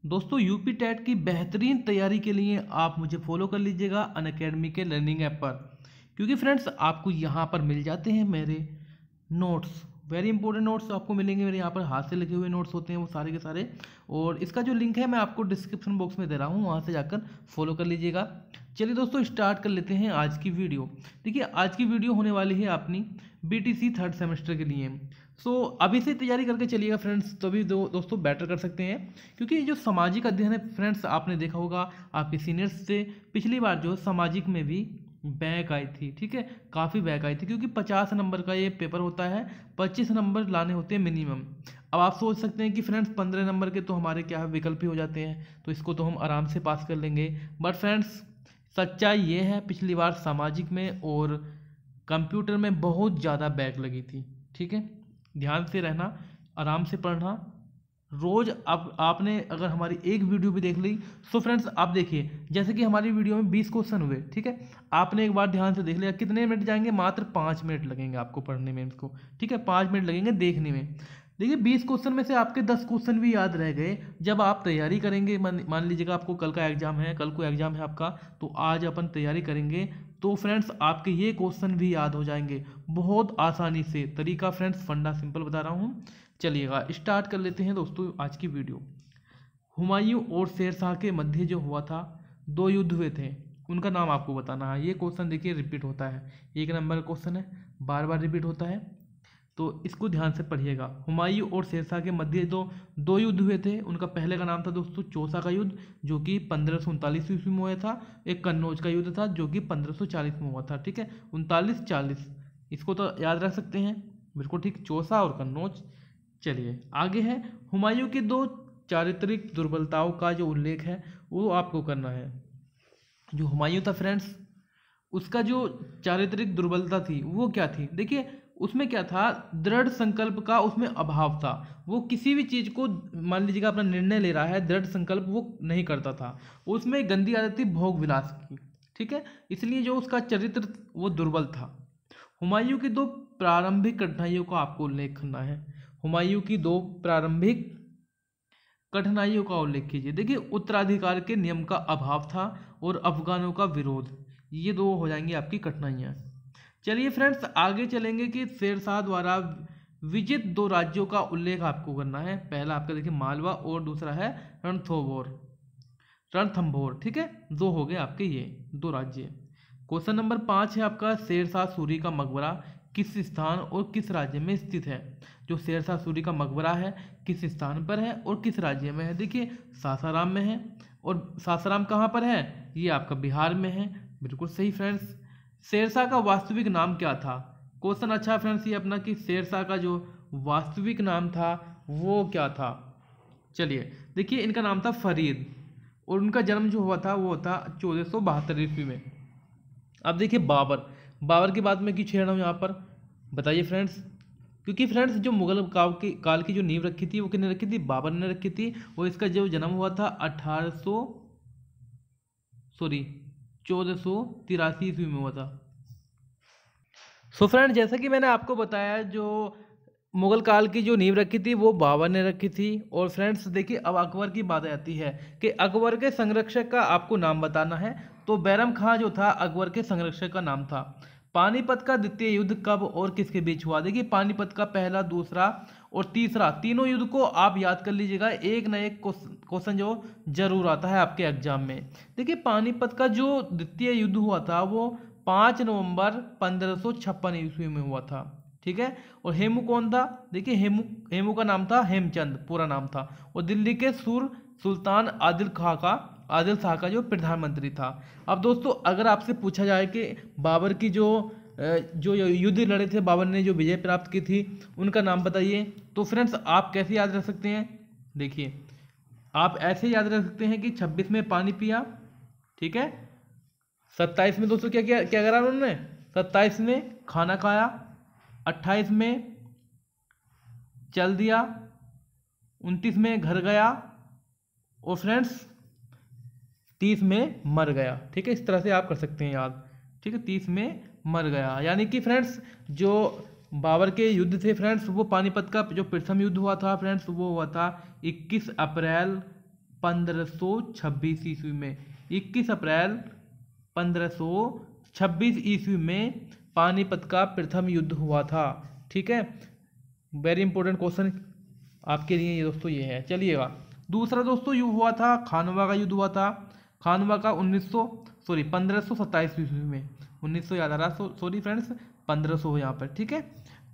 दोस्तों UP TET की बेहतरीन तैयारी के लिए आप मुझे फॉलो कर लीजिएगा अनअकैडमी के लर्निंग ऐप पर, क्योंकि फ्रेंड्स आपको यहाँ पर मिल जाते हैं मेरे नोट्स। वेरी इंपॉर्टेंट नोट्स आपको मिलेंगे, मेरे यहाँ पर हाथ से लिखे हुए नोट्स होते हैं वो सारे के सारे। और इसका जो लिंक है मैं आपको डिस्क्रिप्शन बॉक्स में दे रहा हूँ, वहाँ से जाकर फॉलो कर लीजिएगा। चलिए दोस्तों स्टार्ट कर लेते हैं आज की वीडियो। देखिए आज की वीडियो होने वाली है अपनी बीटीसी थर्ड सेमेस्टर के लिए। अभी से तैयारी करके चलिएगा फ्रेंड्स, तभी दोस्तों बेटर कर सकते हैं। क्योंकि जो सामाजिक अध्ययन है फ्रेंड्स, आपने देखा होगा आपके सीनियर्स से पिछली बार जो सामाजिक में भी बैक आई थी, ठीक है, काफ़ी बैक आई थी। क्योंकि 50 नंबर का ये पेपर होता है, 25 नंबर लाने होते हैं मिनिमम। अब आप सोच सकते हैं कि फ्रेंड्स 15 नंबर के तो हमारे क्या विकल्प ही हो जाते हैं, तो इसको तो हम आराम से पास कर लेंगे। बट फ्रेंड्स सच्चाई ये है, पिछली बार सामाजिक में और कंप्यूटर में बहुत ज़्यादा बैक लगी थी। ठीक है, ध्यान से रहना, आराम से पढ़ना। रोज़ अब आपने अगर हमारी एक वीडियो भी देख ली तो फ्रेंड्स आप देखिए, जैसे कि हमारी वीडियो में 20 क्वेश्चन हुए, ठीक है, आपने एक बार ध्यान से देख लिया, कितने मिनट जाएंगे? मात्र 5 मिनट लगेंगे आपको पढ़ने में इसको, ठीक है, 5 मिनट लगेंगे देखने में। देखिए 20 क्वेश्चन में से आपके 10 क्वेश्चन भी याद रह गए। जब आप तैयारी करेंगे, मान लीजिएगा आपको कल का एग्जाम है, कल को एग्जाम है आपका, तो आज अपन तैयारी करेंगे तो फ्रेंड्स आपके ये क्वेश्चन भी याद हो जाएंगे बहुत आसानी से। तरीका फ्रेंड्स फंडा सिंपल बता रहा हूँ। चलिएगा स्टार्ट कर लेते हैं दोस्तों आज की वीडियो। हुमायूं और शेरशाह के मध्य जो हुआ था, 2 युद्ध हुए थे, उनका नाम आपको बताना है। ये क्वेश्चन देखिए रिपीट होता है, 1 नंबर क्वेश्चन है, बार बार रिपीट होता है, तो इसको ध्यान से पढ़िएगा। हुमायूं और शेरशाह के मध्य दो युद्ध हुए थे। उनका पहले का नाम था दोस्तों चौसा का युद्ध, जो कि 1539 ईस्वी में हुआ था। एक कन्नौज का युद्ध था जो कि 1540 में हुआ था। ठीक है, 39-40 इसको तो याद रख सकते हैं, बिल्कुल ठीक, चौसा और कन्नौज। चलिए आगे है, हुमायूं की 2 चारित्रिक दुर्बलताओं का जो उल्लेख है वो आपको करना है। जो हुमायूं था फ्रेंड्स, उसका जो चारित्रिक दुर्बलता थी वो क्या थी? देखिए उसमें क्या था, दृढ़ संकल्प का उसमें अभाव था। वो किसी भी चीज़ को, मान लीजिएगा अपना निर्णय ले रहा है, दृढ़ संकल्प वो नहीं करता था। उसमें गंदी आदत थी भोग विलास की, ठीक है, इसलिए जो उसका चरित्र वो दुर्बल था। हुमायूं की 2 प्रारंभिक कठिनाइयों का आपको उल्लेख करना है। हुमायूं की 2 प्रारंभिक कठिनाइयों का उल्लेख कीजिए। देखिए उत्तराधिकार के नियम का अभाव था और अफगानों का विरोध, ये 2 हो जाएंगी आपकी कठिनाइयाँ। चलिए फ्रेंड्स आगे चलेंगे कि शेरशाह द्वारा विजित 2 राज्यों का उल्लेख आपको करना है। पहला आपका देखिए मालवा और दूसरा है रणथंभौर, ठीक है, 2 हो गए आपके ये 2 राज्य। क्वेश्चन नंबर 5 है आपका, शेरशाह सूरी का मकबरा किस स्थान और किस राज्य में स्थित है? जो शेरशाह सूरी का मकबरा है किस स्थान पर है और किस राज्य में है? देखिए सासाराम में है। और सासाराम कहाँ पर है? ये आपका बिहार में है, बिल्कुल सही फ्रेंड्स। शेरशाह का वास्तविक नाम क्या था? क्वेश्चन अच्छा फ्रेंड्स ये अपना, कि शेरशाह का जो वास्तविक नाम था वो क्या था? चलिए देखिए इनका नाम था फरीद, और उनका जन्म जो हुआ था वो था 1472 ईस्वी में। अब देखिए बाबर की बात मैं क्यों छेड़ रहा हूँ यहाँ पर, बताइए फ्रेंड्स? क्योंकि फ्रेंड्स जो मुगल काल की जो नींव रखी थी वो किसने रखी थी? बाबर ने रखी थी। और इसका जो जन्म हुआ था 1483 ईस्वी में हुआ था। फ्रेंड जैसा कि मैंने आपको बताया, जो मुगल काल की जो नींव रखी थी वो बाबर ने रखी थी। और फ्रेंड्स देखिए अब अकबर की बात आती है कि अकबर के संरक्षक का आपको नाम बताना है। तो बैरम खां जो था अकबर के संरक्षक का नाम था। पानीपत का द्वितीय युद्ध कब और किसके बीच हुआ? देखिए पानीपत का पहला, दूसरा और तीसरा, तीनों युद्ध को आप याद कर लीजिएगा, एक न एक क्वेश्चन जो जरूर आता है आपके एग्जाम में। देखिए पानीपत का जो द्वितीय युद्ध हुआ था वो 5 नवंबर 1556 ईस्वी में हुआ था, ठीक है। और हेमू कौन था? देखिए हेमू का नाम था हेमचंद, पूरा नाम था। और दिल्ली के सुल्तान आदिल शाह का जो प्रधानमंत्री था। अब दोस्तों अगर आपसे पूछा जाए कि बाबर की जो युद्ध लड़े थे, बाबर ने जो विजय प्राप्त की थी, उनका नाम बताइए, तो फ्रेंड्स आप कैसे याद रख सकते हैं? देखिए आप ऐसे याद रख सकते हैं कि 26 में पानी पिया, ठीक है, 27 में दोस्तों क्या क्या क्या करा उन्होंने? 27 में खाना खाया, 28 में चल दिया, 29 में घर गया, और फ्रेंड्स 30 में मर गया, ठीक है। इस तरह से आप कर सकते हैं याद, ठीक है, 30 में मर गया। यानी कि फ्रेंड्स जो बाबर के युद्ध थे फ्रेंड्स, वो पानीपत का जो प्रथम युद्ध हुआ था फ्रेंड्स, वो हुआ था 21 अप्रैल 1526 ईस्वी में। 21 अप्रैल 1526 ईस्वी में पानीपत का प्रथम युद्ध हुआ था। ठीक है, वेरी इंपॉर्टेंट क्वेश्चन आपके लिए ये दोस्तों ये है। चलिएगा, दूसरा दोस्तों युद्ध हुआ था खानवा का युद्ध हुआ था। खानवा का 1527 ईस्वी में। 1900 याद आ रहा, सॉरी फ्रेंड्स, 1500 हो यहाँ पर। ठीक है,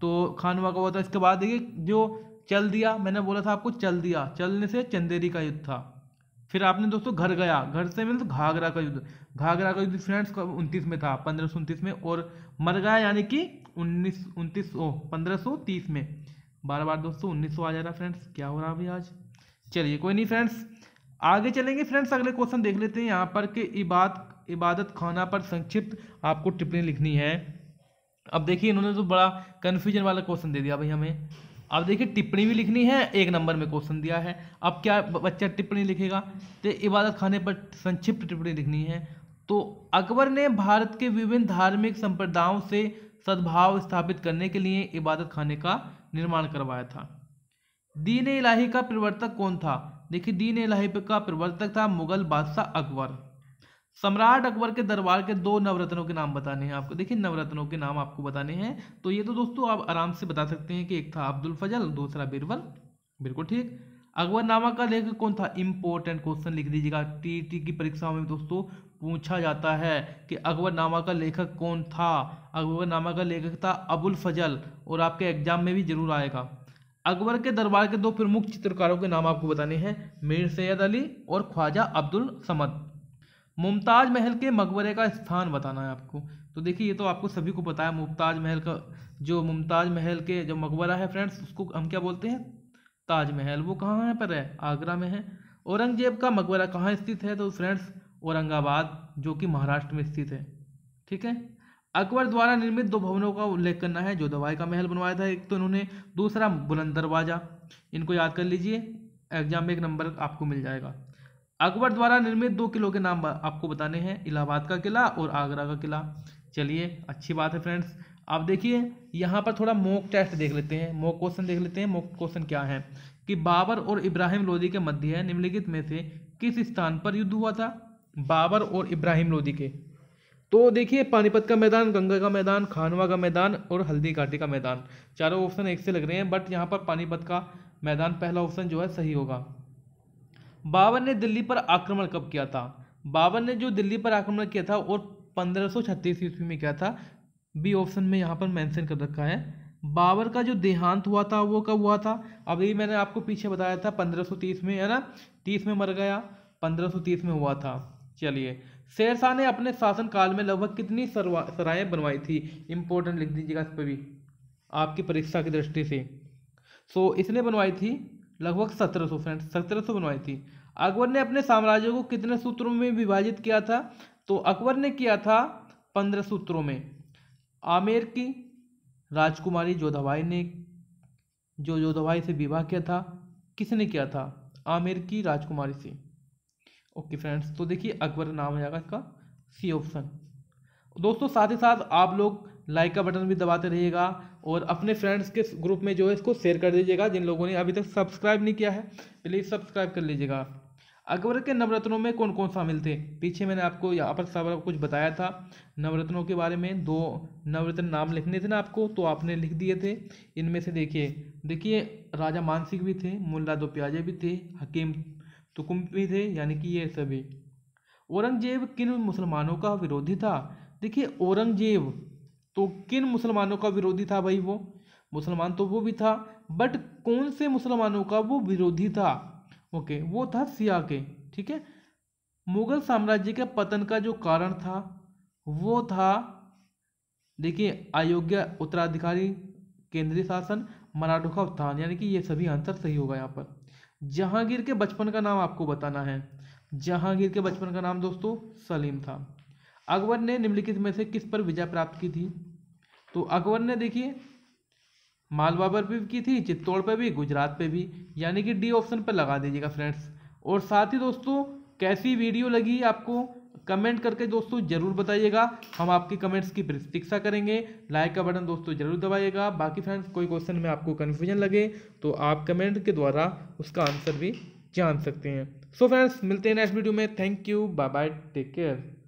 तो खानवा का हुआ था। इसके बाद देखिए जो चल दिया, मैंने बोला था आपको चल दिया, चलने से चंदेरी का युद्ध था। फिर आपने दोस्तों घर गया, घर से मिल तो घाघरा का युद्ध। घाघरा का युद्ध फ्रेंड्स 29 में था, 1529 में। और मर गया यानी कि 1530 में। बार बार दोस्तों 1900 आ जा रहा फ्रेंड्स, क्या हो रहा अभी आज। चलिए कोई नहीं फ्रेंड्स, आगे चलेंगे फ्रेंड्स। अगले क्वेश्चन देख लेते हैं यहाँ पर कि इबादत खाना पर संक्षिप्त आपको टिप्पणी लिखनी है। अब देखिए इन्होंने तो बड़ा कन्फ्यूजन वाला क्वेश्चन दे दिया भाई हमें। अब देखिए टिप्पणी भी लिखनी है, 1 नंबर में क्वेश्चन दिया है। अब क्या बच्चा टिप्पणी लिखेगा, तो इबादत खाने पर संक्षिप्त टिप्पणी लिखनी है। तो अकबर ने भारत के विभिन्न धार्मिक संप्रदायों से सद्भाव स्थापित करने के लिए इबादत खाने का निर्माण करवाया था। दीन इलाही का प्रवर्तक कौन था। देखिए दीन इलाही का प्रवर्तक था मुगल बादशाह अकबर। सम्राट अकबर के दरबार के 2 नवरत्नों के नाम बताने हैं आपको। देखिए नवरत्नों के नाम आपको बताने हैं, तो ये तो दोस्तों आप आराम से बता सकते हैं कि एक था अब्दुल फजल, दूसरा बीरबल। बिल्कुल ठीक। अकबरनामा का लेखक कौन था, इंपॉर्टेंट क्वेश्चन लिख दीजिएगा, टीटी की परीक्षा में दोस्तों पूछा जाता है कि अकबरनामा का लेखक कौन था। अकबरनामा का लेखक था अबुल फजल, और आपके एग्जाम में भी जरूर आएगा। अकबर के दरबार के 2 प्रमुख चित्रकारों के नाम आपको बताने हैं, मीर सैयद अली और ख्वाजा अब्दुल समद। मुमताज महल के मकबरे का स्थान बताना है आपको। तो देखिए ये तो आपको सभी को पता है, मुमताज महल का जो मुमताज महल के जो मकबरा है फ्रेंड्स, उसको हम क्या बोलते हैं, ताजमहल। वो कहाँ पर है, आगरा में है। औरंगजेब का मकबरा कहाँ स्थित है, तो फ्रेंड्स औरंगाबाद, जो कि महाराष्ट्र में स्थित है। ठीक है। अकबर द्वारा निर्मित 2 भवनों का उल्लेख करना है, जो दवाई का महल बनवाया था एक तो इन्होंने, दूसरा बुलंद दरवाजा। इनको याद कर लीजिए, एग्जाम में 1 नंबर आपको मिल जाएगा। अकबर द्वारा निर्मित 2 किलों के नाम आपको बताने हैं, इलाहाबाद का किला और आगरा का किला। चलिए अच्छी बात है फ्रेंड्स। अब देखिए यहाँ पर थोड़ा मॉक टेस्ट देख लेते हैं, मॉक क्वेश्चन देख लेते हैं। मॉक क्वेश्चन क्या है कि बाबर और इब्राहिम लोदी के मध्य निम्नलिखित में से किस स्थान पर युद्ध हुआ था। बाबर और इब्राहिम लोदी के, तो देखिए पानीपत का मैदान, गंगा का मैदान, खानवा का मैदान और हल्दी घाटी का मैदान। चारों ऑप्शन एक से लग रहे हैं, बट यहाँ पर पानीपत का मैदान पहला ऑप्शन जो है सही होगा। बाबर ने दिल्ली पर आक्रमण कब किया था। बाबर ने जो दिल्ली पर आक्रमण किया था और 1536 ईस्वी में किया था, बी ऑप्शन में यहाँ पर मेंशन कर रखा है। बाबर का जो देहांत हुआ था वो कब हुआ था, अभी मैंने आपको पीछे बताया था 1530 में, है ना, 30 में मर गया, 1530 में हुआ था। चलिए, शेरशाह ने अपने शासनकाल में लगभग कितनी सरायें बनवाई थी, इंपॉर्टेंट लिख दीजिएगा इस पर भी आपकी परीक्षा की दृष्टि से। सो इसने बनवाई थी लगभग 1700 फ्रेंड्स, 1700 बनवाई थी। अकबर ने अपने साम्राज्य को कितने सूत्रों में विभाजित किया था, तो अकबर ने किया था 15 सूत्रों में। आमेर की राजकुमारी जोधाबाई ने, जो जोधाबाई से विवाह किया था, किसने किया था, आमेर की राजकुमारी से। ओके फ्रेंड्स, तो देखिए अकबर नाम हो जाएगा इसका, सी ऑप्शन। दोस्तों साथ ही साथ आप लोग लाइक का बटन भी दबाते रहिएगा और अपने फ्रेंड्स के ग्रुप में जो है इसको शेयर कर दीजिएगा। जिन लोगों ने अभी तक सब्सक्राइब नहीं किया है प्लीज़ सब्सक्राइब कर लीजिएगा। अकबर के नवरत्नों में कौन कौन शामिल थे, पीछे मैंने आपको यहाँ पर सब कुछ बताया था नवरत्नों के बारे में। 2 नवरत्न नाम लिखने थे ना आपको, तो आपने लिख दिए थे। इनमें से देखिए राजा मानसिंह भी थे, मुल्ला 2 प्याजे भी थे, हकीम तुकुम भी थे, यानी कि ये सभी। औरंगजेब किन मुसलमानों का विरोधी था। देखिए औरंगजेब तो किन मुसलमानों का विरोधी था भाई, वो मुसलमान तो वो भी था, बट कौन से मुसलमानों का वो विरोधी था, ओके, वो था सिया के। ठीक है। मुगल साम्राज्य के पतन का जो कारण था वो था, देखिए अयोग्य उत्तराधिकारी, केंद्रीय शासन, मराठों का उत्थान, यानी कि ये सभी आंसर सही होगा यहाँ पर। जहांगीर के बचपन का नाम आपको बताना है। जहांगीर के बचपन का नाम दोस्तों सलीम था। अकबर ने निम्नलिखित में से किस पर विजय प्राप्त की थी, तो अकबर ने देखिए मालवा पर भी की थी, चित्तौड़ पे भी, गुजरात पे भी, यानी कि डी ऑप्शन पर लगा दीजिएगा फ्रेंड्स। और साथ ही दोस्तों कैसी वीडियो लगी आपको कमेंट करके दोस्तों जरूर बताइएगा, हम आपके कमेंट्स की प्रतीक्षा करेंगे। लाइक का बटन दोस्तों जरूर दबाइएगा। बाकी फ्रेंड्स कोई क्वेश्चन में आपको कन्फ्यूजन लगे तो आप कमेंट के द्वारा उसका आंसर भी जान सकते हैं। सो फ्रेंड्स मिलते हैं नेक्स्ट वीडियो में। Thank you, bye bye, take care.